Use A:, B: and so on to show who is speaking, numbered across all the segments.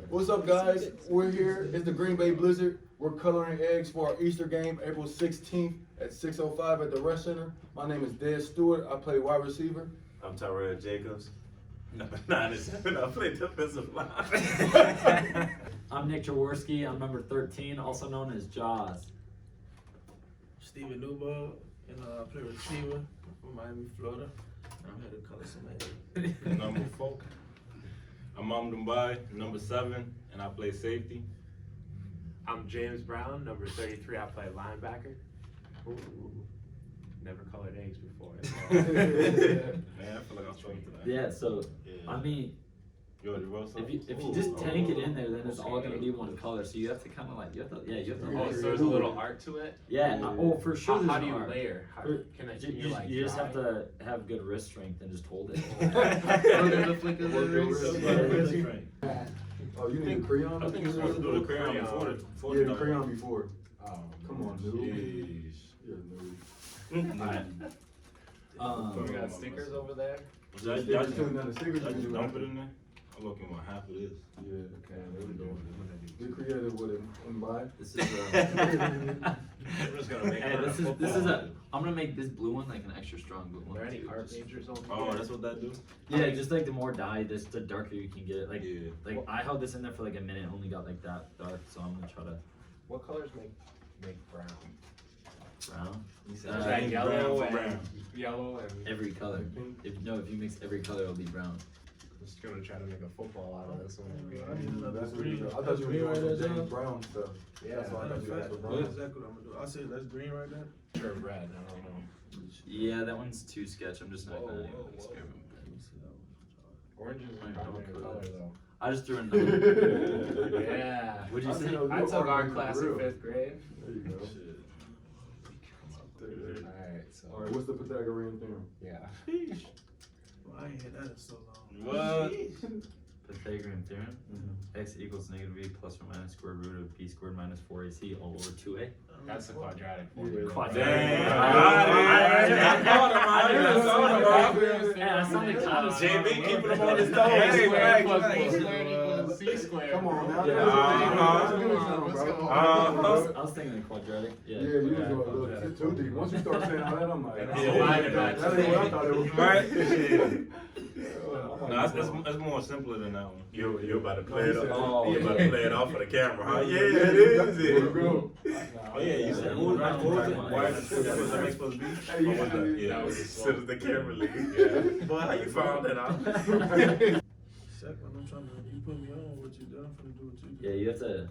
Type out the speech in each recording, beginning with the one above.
A: What's up, guys? We're here. It's the Green Bay Blizzard. We're coloring eggs for our Easter game, April 16th at 6:05 at the Rec Center. My name is Dez Stewart. I play wide receiver.
B: I'm Tyrell Jacobs. Number 9 and 7. I play defensive line.
C: I'm Nick Jaworski. I'm number 13, also known as Jaws.
D: Steven Newbold, and I play receiver from Miami, Florida. And I'm here to color some eggs.
E: Number 4. I'm Mbye, number 7, and I play safety.
F: I'm James Brown, number 33. I play linebacker. Ooh. Never colored eggs before.
E: Man, I feel like I'm struggling to that.
C: Yeah, so, I mean,
E: You already wrote something?
C: if you just tank it in there, then it's all gonna be one color. So you have to kind of like, you have to.
F: Oh, so there's a little art to it?
C: Yeah, oh, for sure.
F: How
C: there's
F: do you
C: art.
F: layer? How,
C: For-
F: can I,
C: You just have to have good wrist strength and just hold it.
A: Oh, you need a crayon?
E: I think you're supposed to do the crayon before
A: Yeah, the crayon before.
F: Oh,
A: Come on, dude.
E: Jeez.
A: You're a noob.
F: we got stickers over there?
E: Y'all
A: Yeah,
E: just
A: just down the stickers, you can do
E: dump
A: that.
E: it in there? I'm looking at half of this.
A: Yeah, okay, there we go. Get creative with it. Mbye.
C: This is
F: We're just gonna make
C: Hey, this is a. I'm gonna make this blue one like an extra strong blue
F: Are
C: one.
F: there any
C: too.
F: art majors over
E: Oh,
F: here?
E: that's what that do?
C: Yeah, just like the more dye, the darker you can get it. Like,
E: Yeah.
C: like I held this in there for like a minute, only got like that dark, so I'm gonna try to
F: What colors make brown?
C: brown.
F: Is
C: Uh,
F: that yellow
E: brown.
F: and yellow and
C: Every color. If you mix every color, it'll be brown.
F: I'm just gonna try to make a football out of this one.
D: I need another
A: That's what
D: green.
A: you I thought you were doing some
D: there,
A: James
D: John.
A: Brown stuff.
F: Yeah,
A: That's why I thought you asked for
D: That's
A: Brown.
D: exactly what I'm gonna do. I said that's green right there.
F: Sure, red. I don't know.
C: Yeah, that one's too sketch. I'm just not
F: Whoa,
C: gonna
F: whoa, whoa.
C: experiment.
D: Let me see that one.
F: Orange is my primary color though.
C: I just threw in.
F: Yeah.
C: What'd you
A: I
C: say?
A: didn't know
F: I
A: you
F: took
A: were
F: art
A: for
F: class
A: real.
F: in 5th grade.
A: There you go.
F: Alright, so.
A: Alright, what's the Pythagorean theorem?
F: Yeah.
D: Well, I ain't had that in so long.
E: What?
C: Pythagorean theorem. X equals negative b plus or minus square root of b squared minus 4ac all over 2a.
F: That's the quadratic
A: Yeah.
F: formula.
C: Quadratic. Yeah, that sounded kind of
E: JB
C: smart.
E: keeping him on his toes.
F: Hey,
E: Hey,
F: plus
E: right,
F: b
E: right.
F: squared equals c squared.
A: Come on now.
C: I was thinking quadratic. Yeah.
A: Yeah, you was going a little too deep. Once you start saying all that, I'm like,
F: Yeah,
A: oh,
F: mine
A: that
F: is
A: ain't what I thought it was.
E: Right?
A: Oh,
E: No, it's more simpler than that one.
B: You about to play it off.
C: Oh,
B: You about to
C: yeah.
B: play it off for the camera, huh? Yeah,
A: Yeah,
B: it is.
A: there we go.
E: Oh yeah, you said what was it? Why is it supposed to be?
A: Hey, you
E: Or was that-
B: Yeah,
E: yeah.
B: as soon as the camera leaves. Boy, how you found that out?
D: Second, I'm trying to. You put me on what you done. I'm finna do what you do.
C: Yeah, you have to.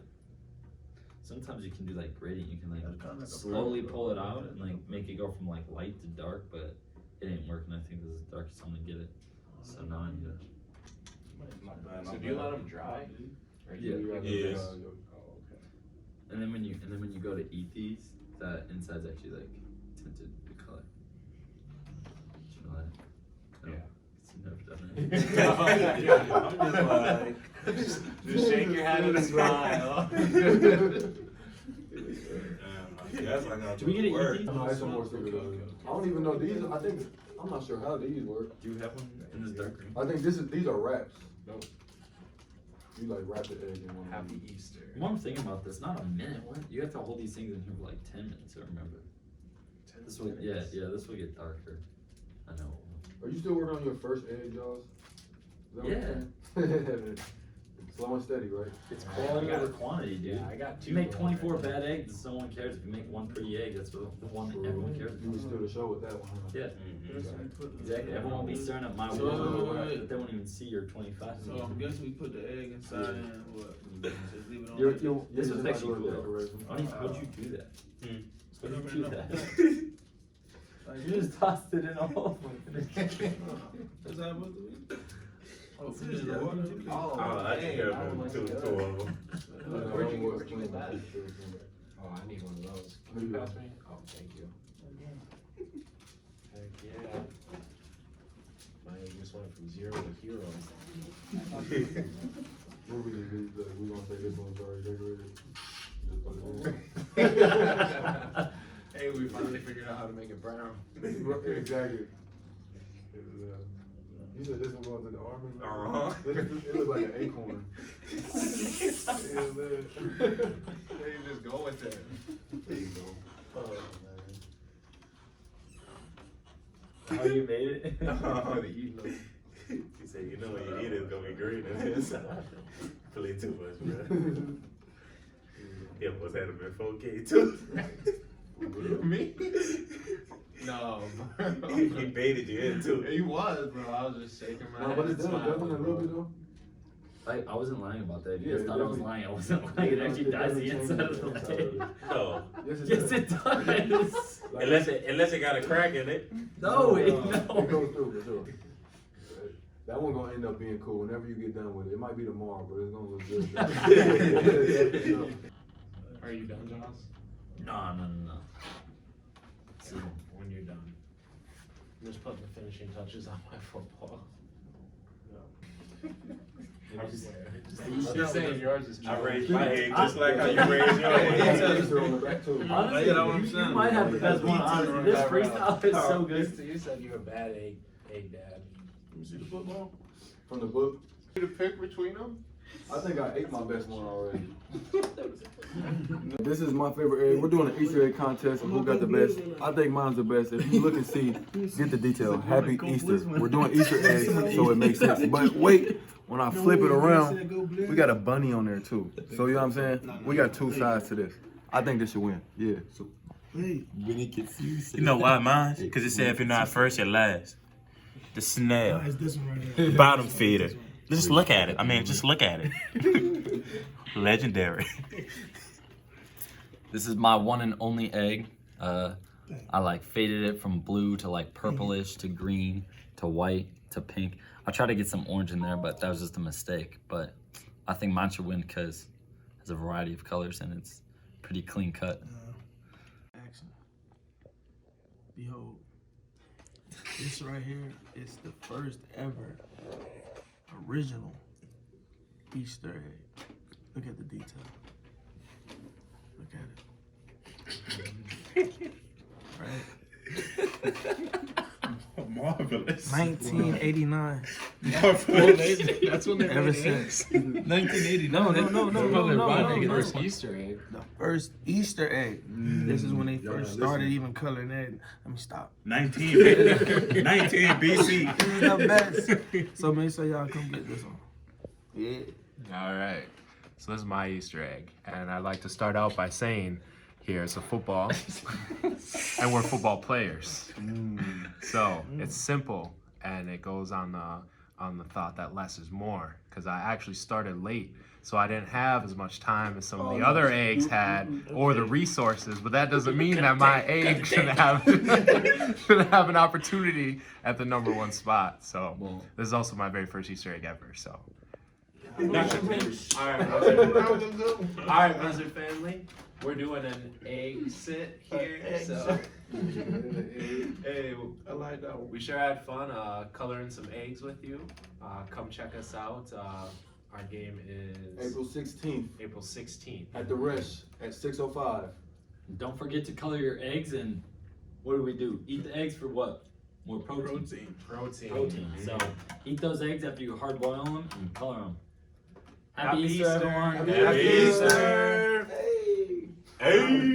C: Sometimes you can do like gradient. You can
D: Yeah, kinda like
C: like
D: a
C: slowly
D: purple.
C: pull it out and like make it go from like light to dark, but it ain't working. I think this is dark, so I'm gonna get it. So now I need to.
E: Not bad,
F: So
E: not
F: do you
E: bad.
F: let them dry? Or
C: Yeah.
E: Yes.
F: Oh, okay.
C: And then when you go to eat these, the inside's actually like tinted the color. Did you know that? No.
F: Yeah.
C: It's never done it.
E: I'm just like,
F: Just shake your head and smile.
E: that's like how
C: Do we get to eat
E: work.
C: these?
A: No, it's some more stickers. I don't even know these. I think I'm not sure how these work.
C: Do you have one in this dark green?
A: I think these are wraps.
F: Nope.
A: You like wrap the egg in one.
F: Happy Easter.
C: One thing about this, not a minute. What? You have to hold these things in here for like 10 minutes. I remember. This will, yeah, this will get darker. I know.
A: Are you still working on your first egg, Jaws? Is that what
C: Yeah.
A: you're saying? Slow and steady, right?
C: It's quality over quantity, dude.
F: Yeah, I got
C: If you make 24 bad eggs, no one cares. If you make one pretty egg, that's the one that everyone cares
A: You
C: about.
A: would steal the show with that one. Huh?
C: Yeah,
D: Guess we put the-
C: exactly. Everyone will be staring at my
D: So,
C: wall,
D: wait.
C: but they won't even see your 25.
D: So I guess we put the egg inside and what? Just leave it on.
C: You're,
D: like
C: you're, this
A: Yeah,
C: is
A: just
C: actually
A: like a little
C: cool.
A: decoration.
C: How'd you do that?
D: Put
C: How'd
D: it
C: you do
D: in
C: that?
D: the- Like
C: You just tossed it in all.
D: Is that what it is? Oh, finish the water too.
F: Oh,
B: Oh, I can hear them two of them.
F: Where'd you get that? Oh, I need one of those. Can you pass me? Oh, thank you. Heck yeah. Mine just went from 0 to hero.
A: What we gonna say this one's already decorated. Just put it in.
F: Hey, we finally figured out how to make it brown.
A: Exactly. You said this one going to the army?
B: Uh-huh.
A: It looked like an acorn.
G: There you just go with it.
B: There you go.
C: Oh, you made it?
B: He said, you know when you eat it, it's gonna be green on the inside. Play too much, bro. He almost had him in 4K too.
G: Me? No, bro.
B: He baited you in too.
G: He was, bro. I was just shaking my
A: No,
G: head.
A: but it's definitely a
G: smiling,
A: little bit
G: bro.
A: though.
C: I wasn't lying about that. You
A: Yeah,
C: guys thought I was
A: definitely.
C: lying. I wasn't lying. It actually dyes the inside of the leg.
B: No.
A: Yes, it
C: Yes,
A: does.
C: it does.
B: Unless it got a crack in it.
C: No,
A: It goes
C: no.
A: through for sure. That one gonna end up being cool whenever you get done with it. It might be tomorrow, but it's gonna look good.
F: Are you done, Joss?
C: No.
F: So when you're done, I'm just putting the finishing touches on my football.
G: She's saying yours is
B: I
G: true.
B: raised my egg just like how you raised yours.
A: On the back too.
C: Honestly, you might have the best one. Honestly, this freestyle is so good.
F: You said you're a bad egg dad.
D: Let me see the football.
A: From the book.
G: You to pick between them?
A: I think I ate my best one already. This is my favorite egg. We're doing an Easter egg contest of who got the best. I think mine's the best. If you look and see, get the detail. Happy Easter. We're doing Easter eggs, so it makes sense. But wait, when I flip it around, we got a bunny on there too. So you know what I'm saying? We got two sides to this. I think this should win. Yeah. So,
B: You know why mine? Because it said if you're not first, you're last. The snail.
H: It's this one right here.
B: The bottom feeder. Just look at it. I mean, just look at it. Legendary.
C: This is my one and only egg. I like faded it from blue to like purplish to green to white to pink. I tried to get some orange in there, but that was just a mistake. But I think mine should win because it has a variety of colors and it's pretty clean cut.
D: Action. Behold, this right here is the first ever original Easter egg. Look at the detail. Look at it. Right?
G: Marvelous.
D: 1989.
G: That's when they
D: Ever
G: made
D: since.
G: 1980.
D: No.
G: First Easter egg.
D: The first Easter egg. This is when they first started even coloring egg. Let me stop.
B: 19 BC.
D: This is the best. So make sure y'all come get this one. Yeah.
F: All right. So this is my Easter egg, and I'd like to start out by saying, here's a football, and we're football players. So it's simple, and it goes on the thought that less is more. Because I actually started late, so I didn't have as much time as some of the other eggs had, or the resources. But that doesn't mean that my egg should have should have an opportunity at the number one spot. So this is also my very first Easter egg ever. So. All right, Blizzard family. We're doing an egg sit here. So, hey,
D: I like that one.
F: we sure had fun coloring some eggs with you. Come check us out. Our game is
A: April 16th
F: April 16th.
A: at the Resh at 6:05.
C: Don't forget to color your eggs and what do? Eat the eggs for what? More protein. Protein. So eat those eggs after you hard boil them and color them. Happy Easter, everyone.
B: Happy Easter. Hey.